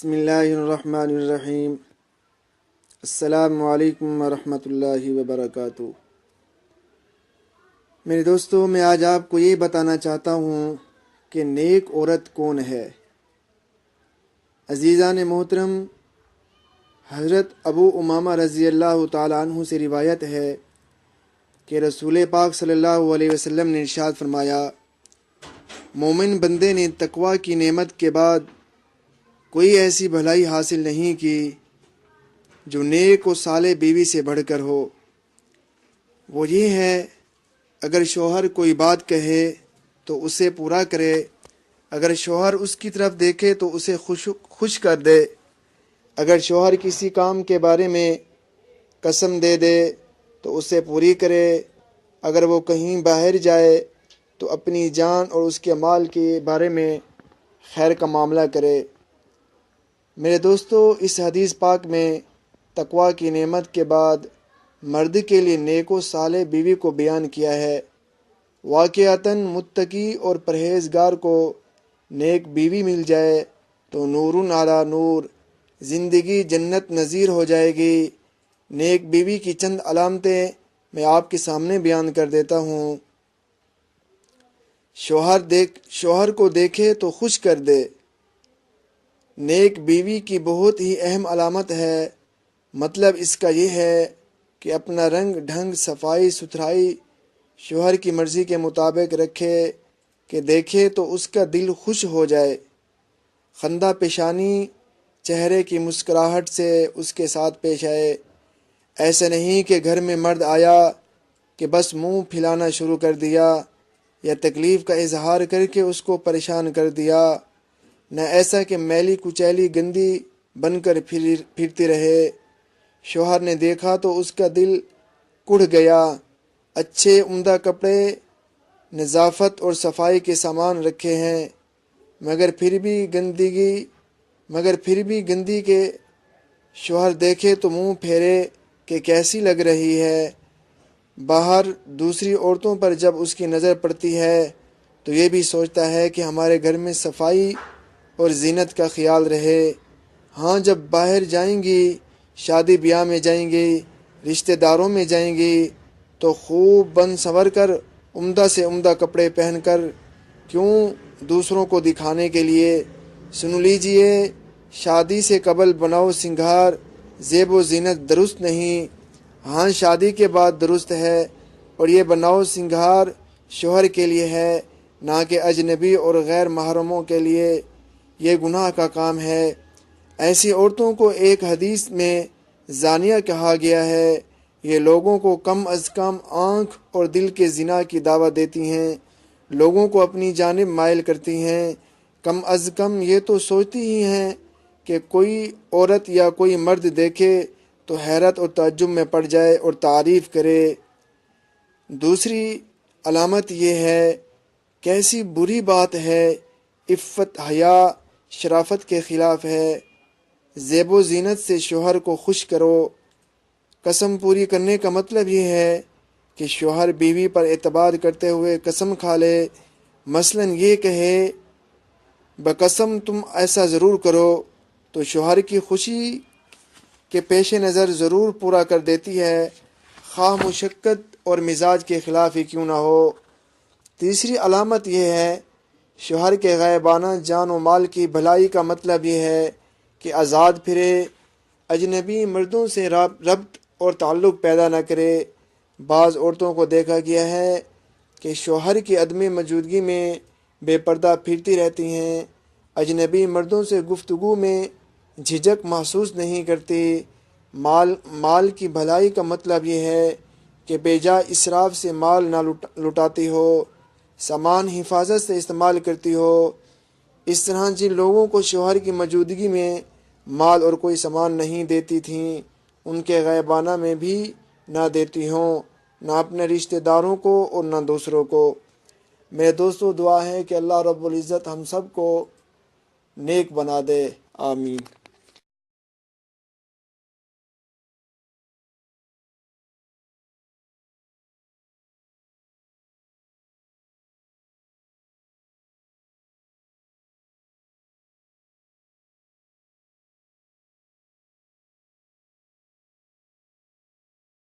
بسم اللہ الرحمن الرحیم۔ السلام علیکم ورحمۃ اللہ وبرکاتہ۔ میرے دوستو، میں آج آپ کو یہ بتانا چاہتا ہوں کہ نیک عورت کون ہے۔ عزیزان محترم، حضرت ابو امامہ رضی اللہ تعالیٰ عنہ سے روایت ہے کہ رسول پاک صلی اللہ علیہ وسلم نے ارشاد فرمایا، مومن بندے نے تقوی کی نعمت کے بعد کوئی ایسی بھلائی حاصل نہیں کی جو نیک و صالح بیوی سے بڑھ کر ہو۔ وہ یہ ہے، اگر شوہر کوئی بات کہے تو اسے پورا کرے، اگر شوہر اس کی طرف دیکھے تو اسے خوش کر دے، اگر شوہر کسی کام کے بارے میں قسم دے دے تو اسے پوری کرے، اگر وہ کہیں باہر جائے تو اپنی جان اور اس کے مال کے بارے میں خیر کا معاملہ کرے۔ میرے دوستو، اس حدیث پاک میں تقوی کی نعمت کے بعد مرد کے لیے نیک و صالح بیوی کو بیان کیا ہے۔ واقعتاً متقی اور پرہیزگار کو نیک بیوی مل جائے تو نور علی نور، زندگی جنت نظیر ہو جائے گی۔ نیک بیوی کی چند علامتیں میں آپ کے سامنے بیان کر دیتا ہوں۔ شوہر کو دیکھے تو خوش کر دے۔ نیک بیوی کی بہت ہی اہم علامت ہے، مطلب اس کا یہ ہے کہ اپنا رنگ ڈھنگ، صفائی ستھرائی شوہر کی مرضی کے مطابق رکھے کہ دیکھے تو اس کا دل خوش ہو جائے۔ خندہ پیشانی، چہرے کی مسکراہٹ سے اس کے ساتھ پیش آئے۔ ایسا نہیں کہ گھر میں مرد آیا کہ بس منہ پھلانا شروع کر دیا یا تکلیف کا اظہار کر کے اس کو پریشان کر دیا، نہ ایسا کہ میلی کچیلی گندی بن کر پھرتی رہے۔ شوہر نے دیکھا تو اس کا دل کڑھ گیا۔ اچھے عمدہ کپڑے، نظافت اور صفائی کے سامان رکھے ہیں، مگر پھر بھی گندی کے شوہر دیکھے تو منہ پھیرے کہ کیسی لگ رہی ہے۔ باہر دوسری عورتوں پر جب اس کی نظر پڑتی ہے تو یہ بھی سوچتا ہے کہ ہمارے گھر میں صفائی اور زینت کا خیال رہے۔ ہاں، جب باہر جائیں گی، شادی بیاہ میں جائیں گی، رشتہ داروں میں جائیں گی تو خوب بن سنور کر، عمدہ سے عمدہ کپڑے پہن کر، کیوں دوسروں کو دکھانے کے لیے۔ سن لیجئے، شادی سے قبل بناؤ سنگھار، زیب و زینت درست نہیں، ہاں شادی کے بعد درست ہے، اور یہ بناؤ سنگھار شوہر کے لیے ہے، نہ کہ اجنبی اور غیر محرموں کے لیے۔ یہ گناہ کا کام ہے۔ ایسی عورتوں کو ایک حدیث میں زانیہ کہا گیا ہے۔ یہ لوگوں کو کم از کم آنکھ اور دل کے زنا کی دعوت دیتی ہیں، لوگوں کو اپنی جانب مائل کرتی ہیں۔ کم از کم یہ تو سوچتی ہی ہیں کہ کوئی عورت یا کوئی مرد دیکھے تو حیرت اور تعجب میں پڑ جائے اور تعریف کرے۔ دوسری علامت یہ ہے، کیسی بری بات ہے، عفت، حیا، شرافت کے خلاف ہے۔ زیب و زینت سے شوہر کو خوش کرو۔ قسم پوری کرنے کا مطلب یہ ہے کہ شوہر بیوی پر اعتبار کرتے ہوئے قسم کھا لے، مثلا یہ کہے، بقسم تم ایسا ضرور کرو، تو شوہر کی خوشی کے پیش نظر ضرور پورا کر دیتی ہے، خواہ مشقت اور مزاج کے خلاف ہی کیوں نہ ہو۔ تیسری علامت یہ ہے، شوہر کے غائبانہ جان و مال کی بھلائی کا مطلب یہ ہے کہ آزاد پھرے، اجنبی مردوں سے ربط اور تعلق پیدا نہ کرے۔ بعض عورتوں کو دیکھا گیا ہے کہ شوہر کی عدم موجودگی میں بے پردہ پھرتی رہتی ہیں، اجنبی مردوں سے گفتگو میں جھجک محسوس نہیں کرتی۔ مال کی بھلائی کا مطلب یہ ہے کہ بے جا اسراف سے مال نہ لٹاتی ہو، سامان حفاظت سے استعمال کرتی ہو۔ اس طرح جن لوگوں کو شوہر کی موجودگی میں مال اور کوئی سامان نہیں دیتی تھیں، ان کے غائبانہ میں بھی نہ دیتی ہوں، نہ اپنے رشتہ داروں کو اور نہ دوسروں کو۔ میرے دوستو، دعا ہے کہ اللہ رب العزت ہم سب کو نیک بنا دے، آمین۔